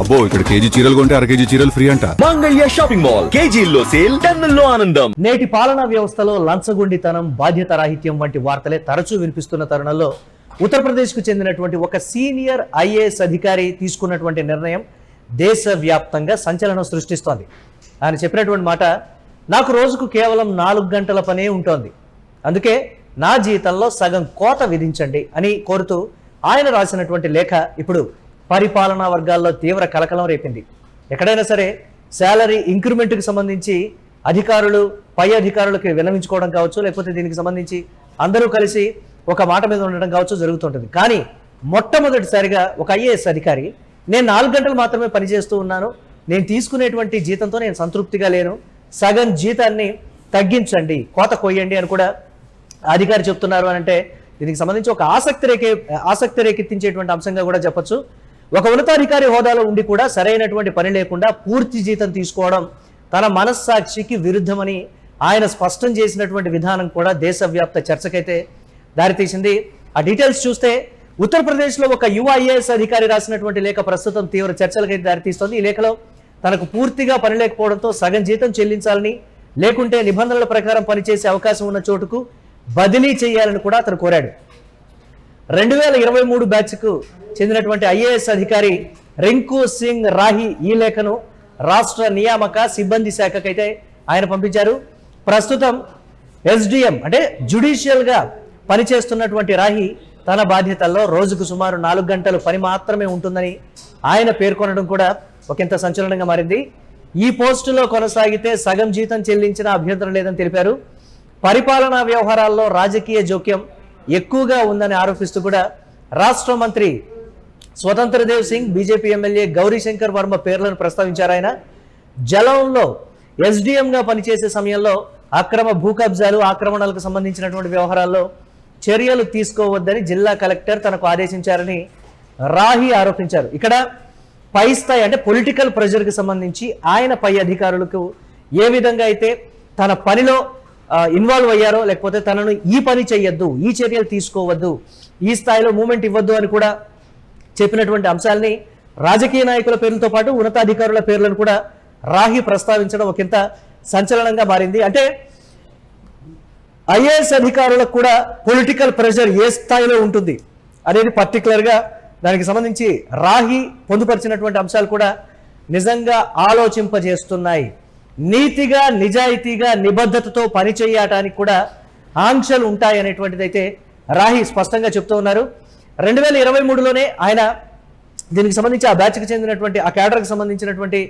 అబ్బో ఇక్కడ కేజీ చీరలు కొంటే అర కేజీ చీరలు ఫ్రీ అంట. మంగళ్య షాపింగ్ మాల్ కేజీల్లో సేల్, టన్నుల్లో ఆనందం. నేటి పాలనా వ్యవస్థలో లంచగొండితనం, బాధ్యత రాహిత్యం వంటి వార్తలే తరచూ వినిపిస్తున్న తరుణంలో ఉత్తరప్రదేశ్కు చెందినటువంటి ఒక సీనియర్ ఐఏఎస్ అధికారి తీసుకున్నటువంటి నిర్ణయం దేశవ్యాప్తంగా సంచలనం సృష్టిస్తోంది. ఆయన చెప్పినటువంటి మాట, నాకు రోజుకు కేవలం 4 గంటల పనే ఉంటుంది, అందుకే నా జీతంలో సగం కోత విధించండి అని కోరుతూ ఆయన రాసినటువంటి లేఖ ఇప్పుడు పరిపాలనా వర్గాల్లో తీవ్ర కలకలం రేపింది. ఎక్కడైనా సరే శాలరీ ఇంక్రిమెంట్కి సంబంధించి అధికారులు పై అధికారులకి విన్నవించుకోవడం కావచ్చు, లేకపోతే దీనికి సంబంధించి అందరూ కలిసి ఒక మాట మీద ఉండడం కావచ్చు జరుగుతుంటుంది. కానీ మొట్టమొదటిసారిగా ఒక ఐఏఎస్ అధికారి, నేను 4 గంటలు మాత్రమే పనిచేస్తూ ఉన్నాను, నేను తీసుకునేటువంటి జీతంతో నేను సంతృప్తిగా లేను, సగం జీతాన్ని తగ్గించండి, కోత కొయ్యండి అని కూడా అధికారి చెప్తున్నారు అని అంటే దీనికి సంబంధించి ఒక ఆసక్తి రేకెత్తించేటువంటి అంశంగా కూడా చెప్పొచ్చు. ఒక ఉన్నతాధికారి హోదాలో ఉండి కూడా సరైనటువంటి పని లేకుండా పూర్తి జీతం తీసుకోవడం తన మనస్సాక్షికి విరుద్ధమని ఆయన స్పష్టం చేసినటువంటి విధానం కూడా దేశవ్యాప్త చర్చకైతే దారితీసింది. ఆ డీటెయిల్స్ చూస్తే ఉత్తరప్రదేశ్లో ఒక యువ ఐఏఎస్ అధికారి రాసినటువంటి లేఖ ప్రస్తుతం తీవ్ర చర్చలకైతే దారితీస్తోంది. ఈ లేఖలో తనకు పూర్తిగా పని లేకపోవడంతో సగం జీతం చెల్లించాలని, లేకుంటే నిబంధనల ప్రకారం పనిచేసే అవకాశం ఉన్న చోటుకు బదిలీ చేయాలని కూడా అతను కోరాడు. 2023 బ్యాచ్కు చెందినటువంటి ఐఏఎస్ అధికారి రింకు సింగ్ రాహి ఈ లేఖను రాష్ట్ర నియామక సిబ్బంది శాఖకైతే ఆయన పంపించారు. ప్రస్తుతం ఎస్డిఎం అంటే జ్యుడిషియల్గా పనిచేస్తున్నటువంటి రాహి తన బాధ్యతల్లో రోజుకు సుమారు 4 గంటలు పని మాత్రమే ఉంటుందని ఆయన పేర్కొనడం కూడా ఒకంత సంచలనంగా మారింది. ఈ పోస్టులో కొనసాగితే సగం జీతం చెల్లించిన అభ్యంతరం లేదని తెలిపారు. పరిపాలనా వ్యవహారాల్లో రాజకీయ జోక్యం ఎక్కువగా ఉందని ఆరోపిస్తూ కూడా రాష్ట్ర మంత్రి స్వతంత్ర దేవ్ సింగ్, బీజేపీ ఎమ్మెల్యే గౌరీశంకర్ వర్మ పేర్లను ప్రస్తావించారు. ఆయన జలంలో ఎస్డిఎంగా పనిచేసే సమయంలో అక్రమ భూ కబ్జాలు, ఆక్రమణలకు సంబంధించినటువంటి వ్యవహారాల్లో చర్యలు తీసుకోవద్దని జిల్లా కలెక్టర్ తనకు ఆదేశించారని రాహి ఆరోపించారు. ఇక్కడ పై స్థాయి అంటే పొలిటికల్ ప్రెషర్కి సంబంధించి ఆయన పై అధికారులకు ఏ విధంగా అయితే తన పనిలో ఇన్వాల్వ్ అయ్యారో, లేకపోతే తనను ఈ పని చేయొద్దు, ఈ చర్యలు తీసుకోవద్దు, ఈ స్థాయిలో మూమెంట్ ఇవ్వద్దు అని కూడా చెప్పినటువంటి అంశాలని రాజకీయ నాయకుల పేర్లతో పాటు ఉన్నతాధికారుల పేర్లను కూడా రాహి ప్రస్తావించడం ఒకంత సంచలనంగా మారింది. అంటే ఐఏఎస్ అధికారులకు కూడా పొలిటికల్ ప్రెషర్ ఏ స్థాయిలో ఉంటుంది అనేది పర్టికులర్గా దానికి సంబంధించి రాహి పొందుపరిచినటువంటి అంశాలు కూడా నిజంగా ఆలోచింపజేస్తున్నాయి. నీతిగా, నిజాయితీగా, నిబద్ధతతో పనిచేయటానికి కూడా ఆంక్షలు ఉంటాయి అనేటువంటిది అయితే రాహి స్పష్టంగా చెప్తూ ఉన్నారు. 2023లోనే ఆయన దీనికి సంబంధించి ఆ బ్యాచ్కి చెందినటువంటి ఆ క్యాడర్కి సంబంధించినటువంటి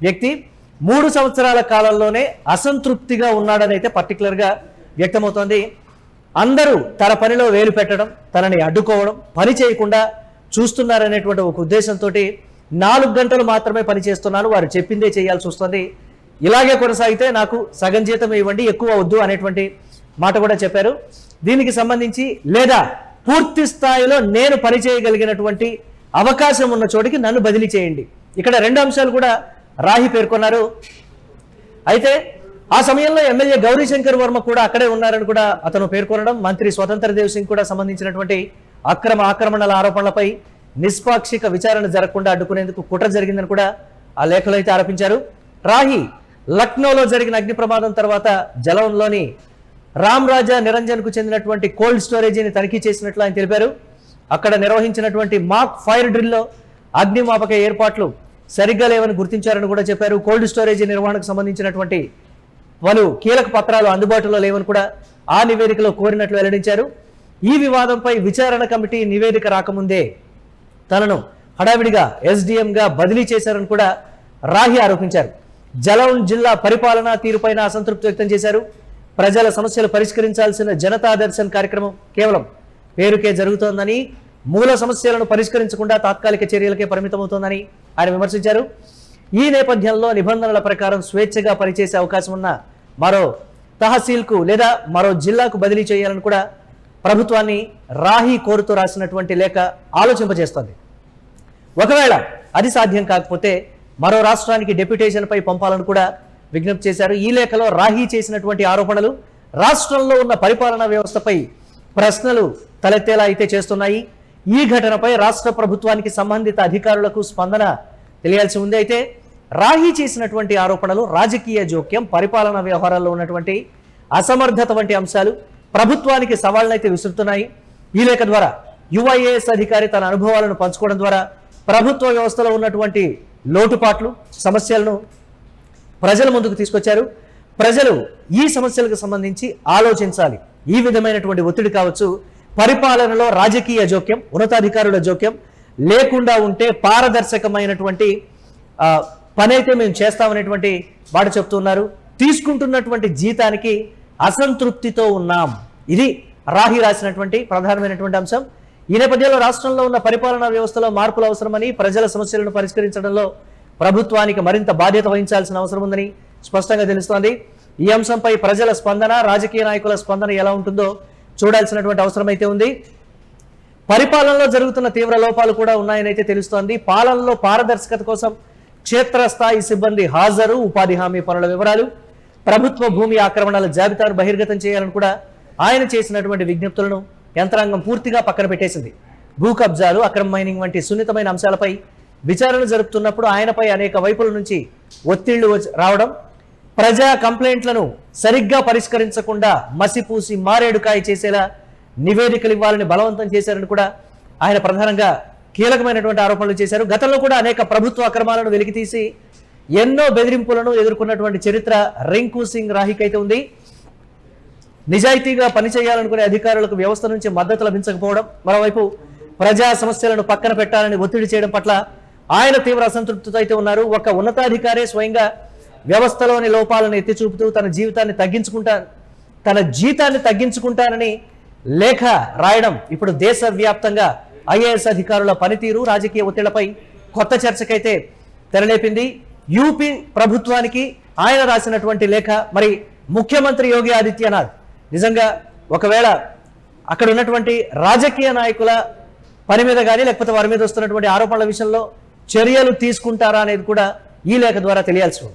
వ్యక్తి 3 సంవత్సరాల కాలంలోనే అసంతృప్తిగా ఉన్నాడని అయితే పర్టికులర్గా వ్యక్తమవుతోంది. అందరూ తన పనిలో వేలు పెట్టడం, తనని అడ్డుకోవడం, పని చేయకుండా చూస్తున్నారనేటువంటి ఒక ఉద్దేశంతో 4 గంటలు మాత్రమే పని చేస్తున్నాను, వారు చెప్పిందే చేయాల్సి వస్తుంది, ఇలాగే కొనసాగితే నాకు సగం జీతం ఇవ్వండి, ఎక్కువ వద్దు అనేటువంటి మాట కూడా చెప్పారు. దీనికి సంబంధించి లేదా పూర్తి స్థాయిలో నేను పని చేయగలిగినటువంటి అవకాశం ఉన్న చోటికి నన్ను బదిలీ చేయండి, ఇక్కడ 2 అంశాలు కూడా రాహి పేర్కొన్నారు. అయితే ఆ సమయంలో ఎమ్మెల్యే గౌరీశంకర్ వర్మ కూడా అక్కడే ఉన్నారని కూడా అతను పేర్కొనడం, మంత్రి స్వతంత్ర దేవ్ సింగ్ కూడా సంబంధించినటువంటి ఆక్రమణల ఆరోపణలపై నిష్పాక్షిక విచారణ జరగకుండా అడ్డుకునేందుకు కుట్ర జరిగిందని కూడా ఆ లేఖలో అయితే ఆరోపించారు. రాహి లక్నోలో జరిగిన అగ్ని ప్రమాదం తర్వాత జలంలోని రామ్ రాజా నిరంజన్కు చెందినటువంటి కోల్డ్ స్టోరేజీని తనిఖీ చేసినట్లు ఆయన తెలిపారు. అక్కడ నిర్వహించినటువంటి మాక్ ఫైర్ డ్రిల్లో అగ్నిమాపక ఏర్పాట్లు సరిగ్గా లేవని గుర్తించారని కూడా చెప్పారు. కోల్డ్ స్టోరేజీ నిర్వహణకు సంబంధించినటువంటి పలు కీలక పత్రాలు అందుబాటులో లేవని కూడా ఆ నివేదికలో కోరినట్లు వెల్లడించారు. ఈ వివాదంపై విచారణ కమిటీ నివేదిక రాకముందే తనను హడావిడిగా ఎస్డిఎంగా బదిలీ చేశారని కూడా రాహి ఆరోపించారు. జలౌన్ జిల్లా పరిపాలనా తీరుపైన అసంతృప్తి వ్యక్తం చేశారు. ప్రజల సమస్యలు పరిష్కరించాల్సిన జనతా దర్శన్ కార్యక్రమం కేవలం పేరుకే జరుగుతోందని, మూల సమస్యలను పరిష్కరించకుండా తాత్కాలిక చర్యలకే పరిమితమవుతోందని ఆయన విమర్శించారు. ఈ నేపథ్యంలో నిబంధనల ప్రకారం స్వేచ్ఛగా పనిచేసే అవకాశం ఉన్న మరో తహసీల్కు లేదా మరో జిల్లాకు బదిలీ చేయాలని కూడా ప్రభుత్వాన్ని రాహి కోరుతూ రాసినటువంటి లేఖ ఆలోచింపజేస్తోంది. ఒకవేళ అది సాధ్యం కాకపోతే మరో రాష్ట్రానికి డెప్యుటేషన్పై పంపాలని కూడా విజ్ఞప్తి చేశారు. ఈ లేఖలో రాహి చేసినటువంటి ఆరోపణలు రాష్ట్రంలో ఉన్న పరిపాలనా వ్యవస్థపై ప్రశ్నలు తలెత్తేలా అయితే చేస్తున్నాయి. ఈ ఘటనపై రాష్ట్ర ప్రభుత్వానికి సంబంధిత అధికారులకు స్పందన తెలియాల్సి ఉంది. అయితే రాహి చేసినటువంటి ఆరోపణలు రాజకీయ జోక్యం, పరిపాలనా వ్యవహారాల్లో ఉన్నటువంటి అసమర్థత వంటి అంశాలు ప్రభుత్వానికి సవాళ్ళనైతే విసురుతున్నాయి. ఈ లేఖ ద్వారా యువ ఐఏఎస్ అధికారి తన అనుభవాలను పంచుకోవడం ద్వారా ప్రభుత్వ వ్యవస్థలో ఉన్నటువంటి లోటుపాట్లు, సమస్యలను ప్రజల ముందుకు తీసుకొచ్చారు. ప్రజలు ఈ సమస్యలకు సంబంధించి ఆలోచించాలి. ఈ విధమైనటువంటి ఒత్తిడి కావచ్చు, పరిపాలనలో రాజకీయ జోక్యం, ఉన్నతాధికారుల జోక్యం లేకుండా ఉంటే పారదర్శకమైనటువంటి పని అయితే మేము చేస్తామనేటువంటి మాట చెప్తున్నారు. తీసుకుంటున్నటువంటి జీతానికి అసంతృప్తితో ఉన్నాం. ఇది రాహి రాసినటువంటి ప్రధానమైనటువంటి అంశం. ఈ నేపథ్యంలో రాష్ట్రంలో ఉన్న పరిపాలనా వ్యవస్థలో మార్పులు అవసరమని, ప్రజల సమస్యలను పరిష్కరించడంలో ప్రభుత్వానికి మరింత బాధ్యత వహించాల్సిన అవసరం ఉందని స్పష్టంగా తెలుస్తోంది. ఈ అంశంపై ప్రజల స్పందన, రాజకీయ నాయకుల స్పందన ఎలా ఉంటుందో చూడాల్సినటువంటి అవసరం అయితే ఉంది. పరిపాలనలో జరుగుతున్న తీవ్ర లోపాలు కూడా ఉన్నాయని అయితే తెలుస్తోంది. పాలనలో పారదర్శకత కోసం క్షేత్రస్థాయి సిబ్బంది హాజరు, ఉపాధి హామీ పనుల వివరాలు, ప్రభుత్వ భూమి ఆక్రమణల జాబితాను బహిర్గతం చేయాలని కూడా ఆయన చేసినటువంటి విజ్ఞప్తులను యంత్రాంగం పూర్తిగా పక్కన పెట్టేసింది. భూ కబ్జాలు, అక్రమ మైనింగ్ వంటి సున్నితమైన అంశాలపై విచారణ జరుపుతున్నప్పుడు ఆయనపై అనేక వైపుల నుంచి ఒత్తిళ్లు రావడం, ప్రజా కంప్లైంట్లను సరిగ్గా పరిష్కరించకుండా మసిపూసి మారేడుకాయ చేసేలా నివేదికలు ఇవ్వాలని బలవంతం చేశారని కూడా ఆయన ప్రధానంగా కీలకమైనటువంటి ఆరోపణలు చేశారు. గతంలో కూడా అనేక ప్రభుత్వ అక్రమాలను వెలికితీసి ఎన్నో బెదిరింపులను ఎదుర్కొన్నటువంటి చరిత్ర రింకు సింగ్ రాహికి అయితే ఉంది. నిజాయితీగా పనిచేయాలనుకునే అధికారులకు వ్యవస్థ నుంచి మద్దతు లభించకపోవడం, మరోవైపు ప్రజా సమస్యలను పక్కన పెట్టాలని ఒత్తిడి చేయడం పట్ల ఆయన తీవ్ర అసంతృప్తితో అయితే ఉన్నారు. ఒక ఉన్నతాధికారే స్వయంగా వ్యవస్థలోని లోపాలను ఎత్తి చూపుతూ తన జీతాన్ని తగ్గించుకుంటానని లేఖ రాయడం ఇప్పుడు దేశవ్యాప్తంగా ఐఏఎస్ అధికారుల పనితీరు, రాజకీయ ఒత్తిళ్లపై కొత్త చర్చకైతే తెరలేపింది. యూపీ ప్రభుత్వానికి ఆయన రాసినటువంటి లేఖ మరి ముఖ్యమంత్రి యోగి ఆదిత్యనాథ్ నిజంగా ఒకవేళ అక్కడ ఉన్నటువంటి రాజకీయ నాయకుల పని మీద కానీ లేకపోతే వారి మీద వస్తున్నటువంటి ఆరోపణల విషయంలో చర్యలు తీసుకుంటారా అనేది కూడా ఈ లేఖ ద్వారా తెలియాల్సి ఉంది.